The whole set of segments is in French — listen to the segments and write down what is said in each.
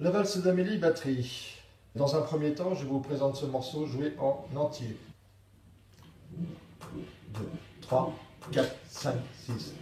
La valse d'Amélie batterie. Dans un premier temps, je vous présente ce morceau joué en entier. 2, 3, 4, 5, 6.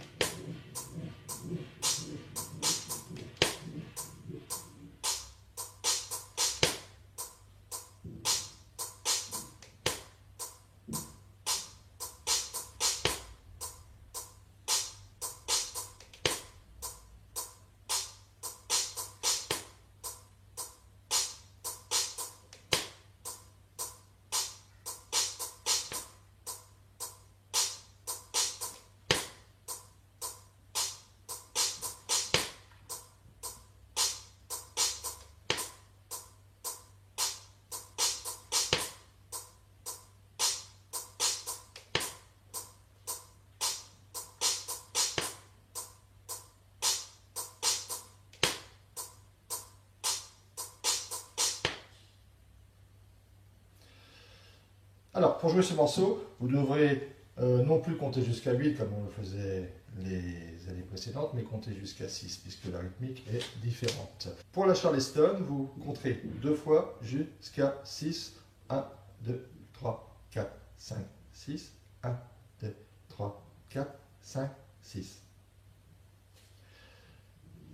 Alors, pour jouer ce morceau, vous devrez non plus compter jusqu'à 8 comme on le faisait les années précédentes, mais compter jusqu'à 6 puisque la rythmique est différente. Pour la Charleston, vous compterez 2 fois jusqu'à 6. 1, 2, 3, 4, 5, 6. 1, 2, 3, 4, 5, 6.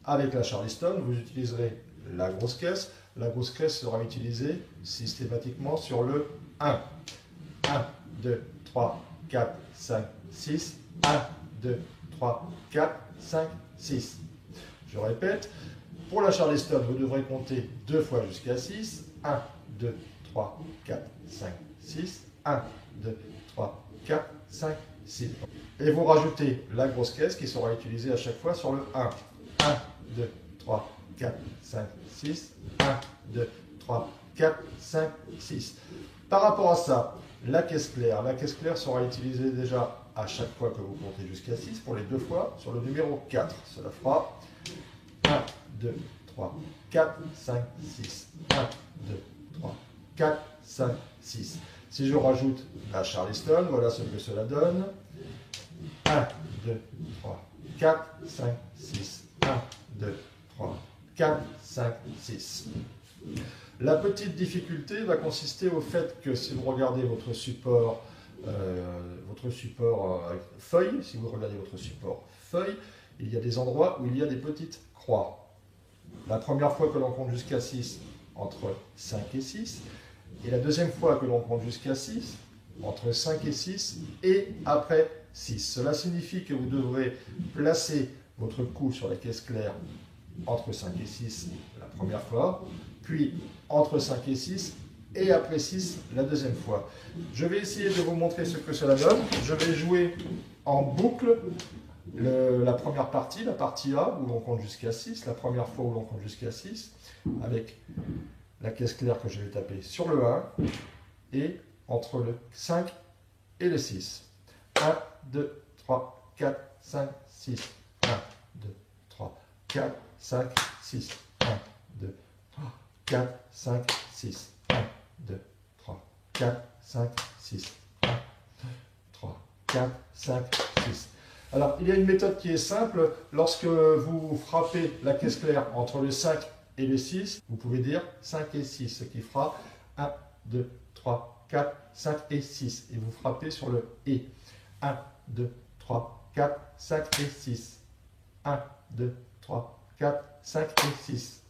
Avec la Charleston, vous utiliserez la grosse caisse. La grosse caisse sera utilisée systématiquement sur le 1. 1, 2, 3, 4, 5, 6. 1, 2, 3, 4, 5, 6. Je répète, pour la Charleston, vous devrez compter 2 fois jusqu'à 6. 1, 2, 3, 4, 5, 6. 1, 2, 3, 4, 5, 6. Et vous rajoutez la grosse caisse qui sera utilisée à chaque fois sur le 1. 1, 2, 3, 4, 5, 6. 1, 2, 3, 4, 5, 6. Par rapport à ça, la caisse claire sera utilisée déjà à chaque fois que vous comptez jusqu'à 6 pour les 2 fois sur le numéro 4. Cela fera 1, 2, 3, 4, 5, 6. 1, 2, 3, 4, 5, 6. Si je rajoute la Charleston, voilà ce que cela donne. 1, 2, 3, 4, 5, 6. 1, 2, 3, 4, 5, 6. La petite difficulté va consister au fait que si vous regardez votre support feuille, si vous regardez votre support feuille, il y a des endroits où il y a des petites croix. La première fois que l'on compte jusqu'à 6, entre 5 et 6, et la deuxième fois que l'on compte jusqu'à 6, entre 5 et 6, et après 6. Cela signifie que vous devrez placer votre coup sur la caisse claire entre 5 et 6 la première fois, puis entre 5 et 6, et après 6 la deuxième fois. Je vais essayer de vous montrer ce que cela donne. Je vais jouer en boucle la première partie, la partie A, où l'on compte jusqu'à 6, la première fois où l'on compte jusqu'à 6, avec la caisse claire que je vais taper sur le 1, et entre le 5 et le 6. 1, 2, 3, 4, 5, 6. 1, 2, 3, 4, 5, 6. 1, 2, 3, 4, 5, 6. 1, 2, 3, 4, 5, 6. 1, 2, 3, 4, 5, 6. Alors, il y a une méthode qui est simple. Lorsque vous frappez la caisse claire entre le 5 et le 6, vous pouvez dire 5 et 6, ce qui fera 1, 2, 3, 4, 5 et 6. Et vous frappez sur le « et ». 1, 2, 3, 4, 5 et 6. 1, 2, 3, 4, 5 et 6.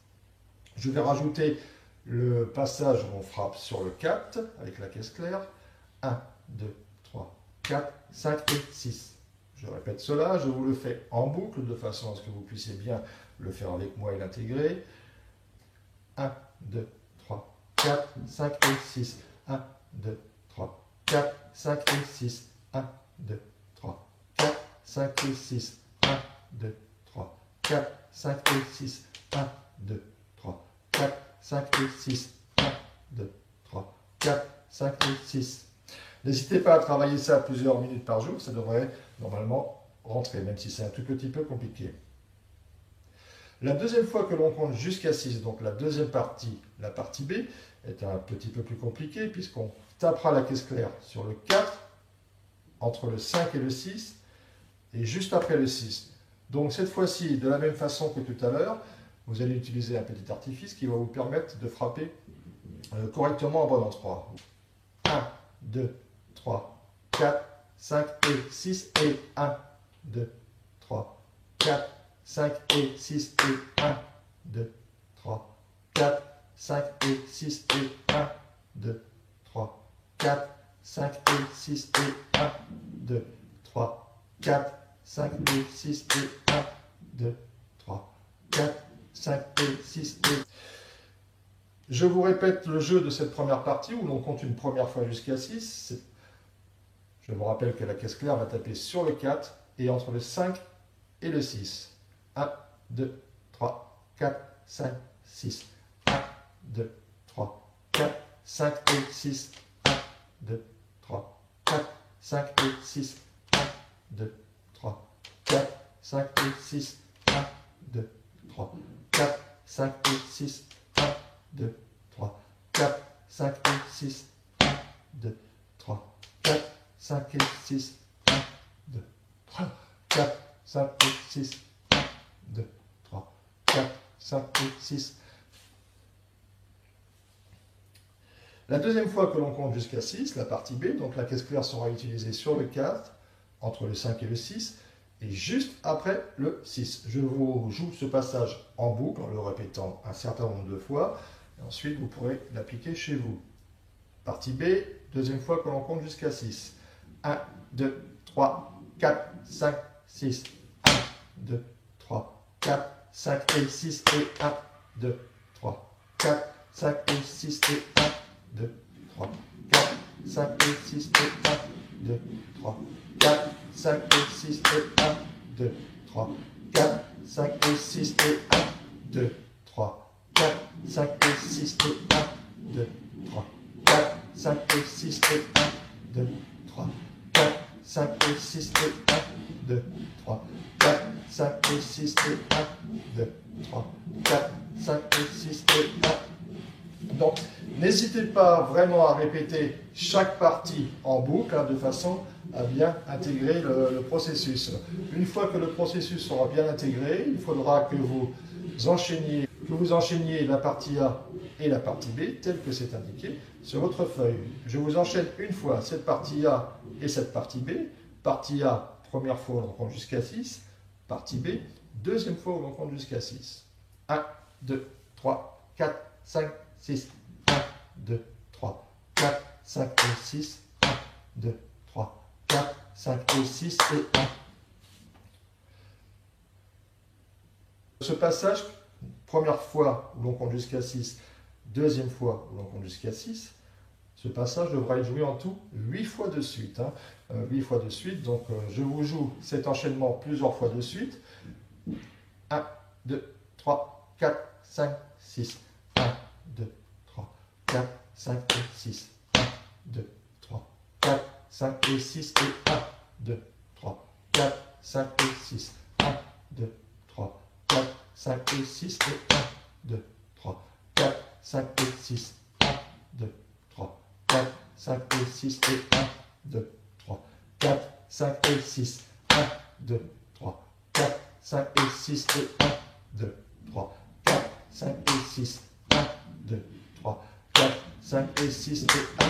Je vais rajouter le passage où on frappe sur le 4 avec la caisse claire. 1, 2, 3, 4, 5 et 6. Je répète cela, je vous le fais en boucle de façon à ce que vous puissiez bien le faire avec moi et l'intégrer. 1, 2, 3, 4, 5 et 6. 1, 2, 3, 4, 5 et 6. 1, 2, 3, 4, 5 et 6. 1, 2, 3, 4, 5 et 6. 1, 2, 3, 4, 5 et 6. 1, 2, 3, 4, 5 et 6. N'hésitez pas à travailler ça plusieurs minutes par jour, ça devrait normalement rentrer, même si c'est un tout petit peu compliqué. La deuxième fois que l'on compte jusqu'à 6, donc la deuxième partie, la partie B, est un petit peu plus compliquée, puisqu'on tapera la caisse claire sur le 4, entre le 5 et le 6, et juste après le 6. Donc cette fois-ci, de la même façon que tout à l'heure, vous allez utiliser un petit artifice qui va vous permettre de frapper correctement au bon endroit. 1, 2, 3, 4, 5 et 6 et 1, 2, 3, 4, 5 et 6 et 1, 2, 3, 4, 5 et 6 et 1, 2, 3, 4, 5 et 6 et 1, 2, 3, 4, 5 et 6 et 1, 2, 3, 4, 5 et 6 et... Je vous répète le jeu de cette première partie où l'on compte une première fois jusqu'à 6. Je vous rappelle que la caisse claire va taper sur le 4 et entre le 5 et le 6. 1, 2, 3, 4, 5, 6. 1, 2, 3, 4, 5 et 6. 1, 2, 3, 4, 5 et 6. 1, 2, 3, 4, 5 et 6. 1, 2, 3, 4, 5 et 6. 1, 2, 3, 4, 5 et 6. 1, 2, 3, 4, 5 et 6. 1, 2, 3, 4, 5 et 6. 1, 2, 3, 4, 5 et 6. La deuxième fois que l'on compte jusqu'à 6, la partie B, donc la caisse claire sera utilisée sur le 4, entre le 5 et le 6, et juste après le 6. Je vous joue ce passage en boucle en le répétant un certain nombre de fois, et ensuite vous pourrez l'appliquer chez vous. Partie B, deuxième fois que l'on compte jusqu'à 6. 1, 2, 3, 4, 5, 6. 1, 2, 3, 4, 5 et 6 et 1, 2, 3, 4, 5 et 6 et 1, 2, 3, 4, 5 et 6 et 1, 2, 3, 4, 5 et 6 et 1, 2, 3, 4, 5 et 6 et 1, 2, 3, 4, 5 et 6 et 1, 2, 3, 4, 5 et 6 et 1, 2, 3, 4, 5 et 6 et 1, 2, 3, 4, 5 et 6 et 1, 2, 3, 4, 5 et 6 et 1. Donc, n'hésitez pas vraiment à répéter chaque partie en boucle de façon à bien intégrer le processus. Une fois que le processus sera bien intégré, il faudra que vous enchaîniez la partie A et la partie B, tel que c'est indiqué sur votre feuille. Je vous enchaîne une fois cette partie A et cette partie B. Partie A, première fois, on compte jusqu'à 6. Partie B, deuxième fois, on compte jusqu'à 6. 1, 2, 3, 4, 5, 6. 1, 2, 3, 4, 5 et 6. 1, 2, 3, 4, 5 et 6 et 1. Ce passage, première fois où l'on compte jusqu'à 6, deuxième fois où l'on compte jusqu'à 6, ce passage devra être joué en tout 8 fois de suite. 8 fois de suite, donc je vous joue cet enchaînement plusieurs fois de suite. 1, 2, 3, 4, 5, 6. 1, 2, 3, 4, 5 et 6. 1, 2, 3, 4, 5 et 6 et 1, 2, 3, 4, 5 et 6. 1, 2, 3, 4, 5 et 6 et 1, 2, 3, 4, 5 et 6. 1, 2, 3, 4, 5 et 6 et 1, 2, 3, 4, 5 et 6. 1, 2, 3, 4, 5 et 6 et 1, 2, 3, 4, 5 et 6. 1, 2, 3, 4, 5 et 6 et 1,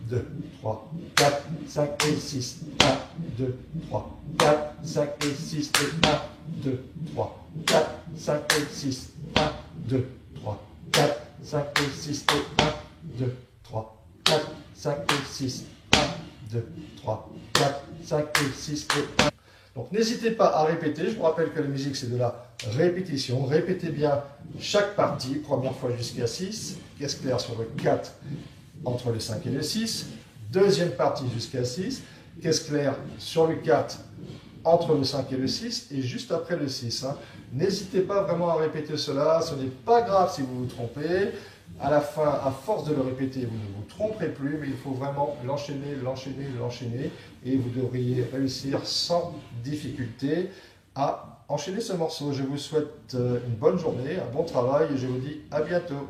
2, 3, 4, 5 et 6. 1, 2, 3, 4, 5 et 6 et 1, 2, 3, 4, 5 et 6. 1, 2, 3, 4, 5 et 6 et 1, 2, 3, 4, 5 et 6. 1, 2, 3, 4, 5 et 6 et 1. Donc n'hésitez pas à répéter. Je vous rappelle que la musique c'est de la répétition. Répétez bien chaque partie, première fois jusqu'à 6. Caisse claire sur le 4 entre le 5 et le 6. Deuxième partie jusqu'à 6. Caisse claire sur le 4 entre le 5 et le 6 et juste après le 6. N'hésitez pas vraiment à répéter cela. Ce n'est pas grave si vous vous trompez. À la fin, à force de le répéter, vous ne vous tromperez plus, mais il faut vraiment l'enchaîner, l'enchaîner, l'enchaîner, et vous devriez réussir sans difficulté à enchaîner ce morceau. Je vous souhaite une bonne journée, un bon travail, et je vous dis à bientôt.